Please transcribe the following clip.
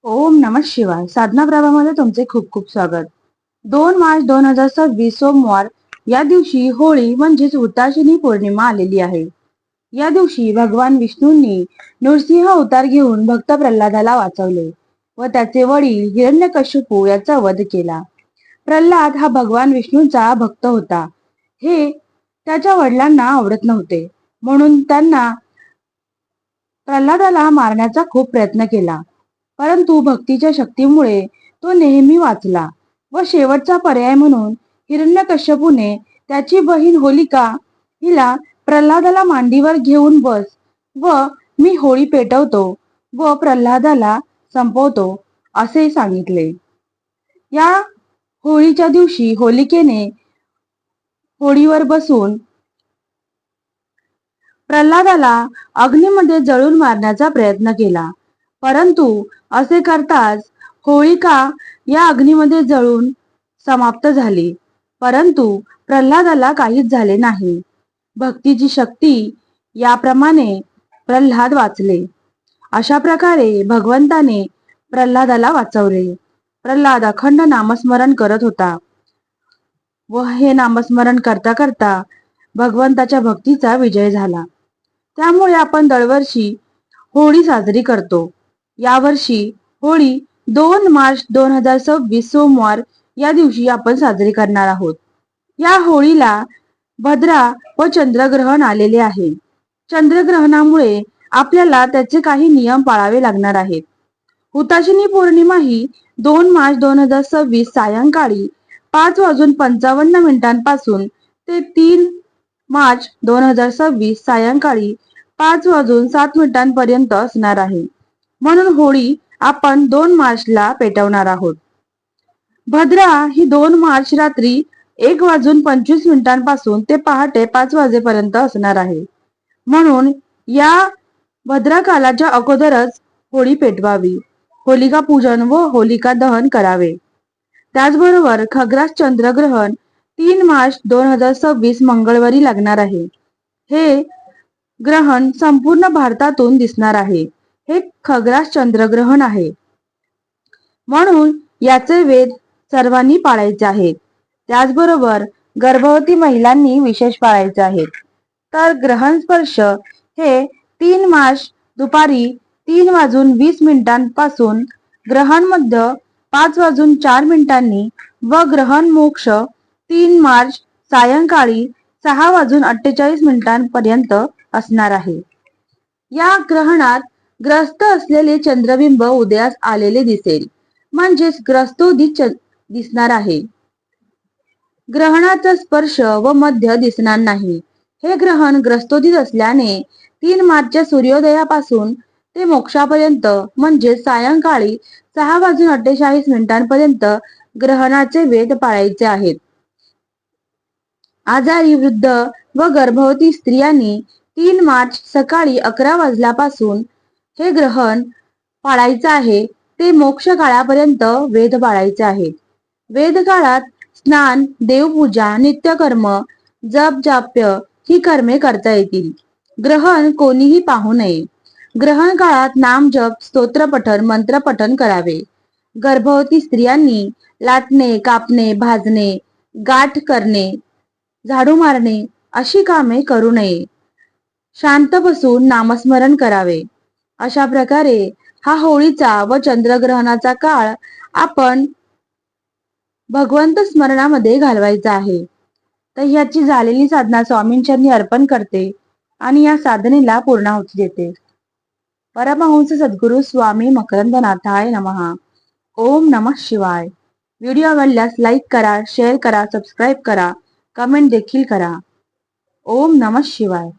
ओम नमः शिवाय. साधना प्रभामध्ये तुमचे खूप खूप स्वागत. 2 मार्च 2026 सोमवार या दिवशी होळी म्हणजेच हुताशनी पौर्णिमा आलेली आहे. या दिवशी भगवान विष्णूंनी नृसिंह अवतार घेऊन भक्त प्रल्हादाला वाचवले व त्याचे वडील हिरण्यकश्यपू याचा वध केला. प्रल्हाद हा भगवान विष्णूंचा भक्त होता. हे त्याच्या वडिलांना आवडत नव्हते, म्हणून त्यांना प्रल्हादाला मारण्याचा खूप प्रयत्न केला. परंतु भक्तीच्या शक्तीमुळे तो नेहमी वाचला व शेवटचा पर्याय म्हणून हिरण्यकश्यपूने त्याची बहीण होलिका हिला प्रल्हादाला मांडीवर घेऊन बस व मी होळी पेटवतो व प्रल्हादाला संपवतो असे सांगितले. या होळीच्या दिवशी होलिकेने होळीवर बसून प्रल्हादाला अग्नीमध्ये जळून मारण्याचा प्रयत्न केला, परंतु असे करताच होळिका या अग्नीमध्ये जळून समाप्त झाली. परंतु प्रल्हादाला काहीच झाले नाही. भक्तीची शक्ती याप्रमाणे प्रल्हाद वाचले. अशा प्रकारे भगवंताने प्रल्हादाला वाचवले. प्रल्हाद अखंड नामस्मरण करत होता व हे नामस्मरण करता करता भगवंताच्या भक्तीचा विजय झाला. त्यामुळे आपण दरवर्षी होळी साजरी करतो. यावर्षी होळी 2 मार्च 2026 सोमवार या दिवशी आपण साजरी करणार आहोत. या होळीला भद्रा व चंद्रग्रहण आलेले आहे. चंद्रग्रहणामुळे आपल्याला त्याचे काही नियम पाळावे लागणार आहेत. हुताशनी पौर्णिमा ही 2 मार्च 2026 सायंकाळी 5:55 ते 3 मार्च 2026 सायंकाळी 5:07 असणार आहे. म्हणून होळी आपण 2 मार्चला पेटवणार आहोत. भद्रा ही 2 मार्च रात्री 1:25 ते पहाटे 5 वाजेपर्यंत असणार आहे. म्हणून या भद्रा कालाच्या अगोदरच होळी पेटवावी, होलिका पूजन व होलिका दहन करावे. त्याचबरोबर खग्रास चंद्रग्रहण 3 मार्च 2026 मंगळवारी लागणार आहे. हे ग्रहण संपूर्ण भारतातून दिसणार आहे. हे खग्रास चंद्रग्रहण आहे, म्हणून याचे वेध सर्वांनी पाळायचे आहेत. त्याचबरोबर गर्भवती महिलांनी विशेष पाळायचे आहेत. तर ग्रहण स्पर्श हे 3 मार्च दुपारी 3:20 ग्रहण मध्य 5:04 व ग्रहण मोक्ष 3 मार्च सायंकाळी 6:48 असणार आहे. या ग्रहणात ग्रस्त असलेले चंद्रबिंब उदयास आलेले दिसेल, म्हणजेच ग्रस्तोदित दिसणार आहे. ग्रहणाचा स्पर्श व मध्य दिसणार नाही. हे ग्रहण ग्रस्तोदित असल्याने 3 मार्चच्या सूर्योदयापासून ते मोक्षापर्यंत म्हणजे सायंकाळी 6:48 ग्रहणाचे वेध पाळायचे आहेत. आजारी, वृद्ध व गर्भवती स्त्रियांनी 3 मार्च सकाळी 11 वाजल्यापासून हे ग्रहण पाळायचे आहे ते मोक्ष काळापर्यंत वेध पाळायचे आहेत. वेद काळात स्नान, देवपूजा, नित्यकर्म, जप जाप्य ही कर्मे करता येतील. ग्रहण कोणीही पाहू नये. ग्रहण काळात नामजप, स्तोत्रपठण, मंत्रपठण करावे. गर्भवती स्त्रियांनी लाटणे, कापणे, भाजणे, गाठ करणे, झाडू मारणे अशी कामे करू नये. शांत बसून नामस्मरण करावे. अशा प्रकारे हा होळीचा व चंद्रग्रहणाचा काळ आपण भगवंत स्मरणामध्ये घालवायचा आहे. तर ह्याची झालेली साधना स्वामींच्यांनी अर्पण करते आणि या साधनेला पूर्णाहुती देते. परमहंस सद्गुरु स्वामी मकरंदनाथाय नमः. ओम नमः शिवाय. व्हिडिओ आवडल्यास लाईक करा, शेअर करा, सबस्क्राईब करा, कमेंट देखील करा. ओम नमः शिवाय.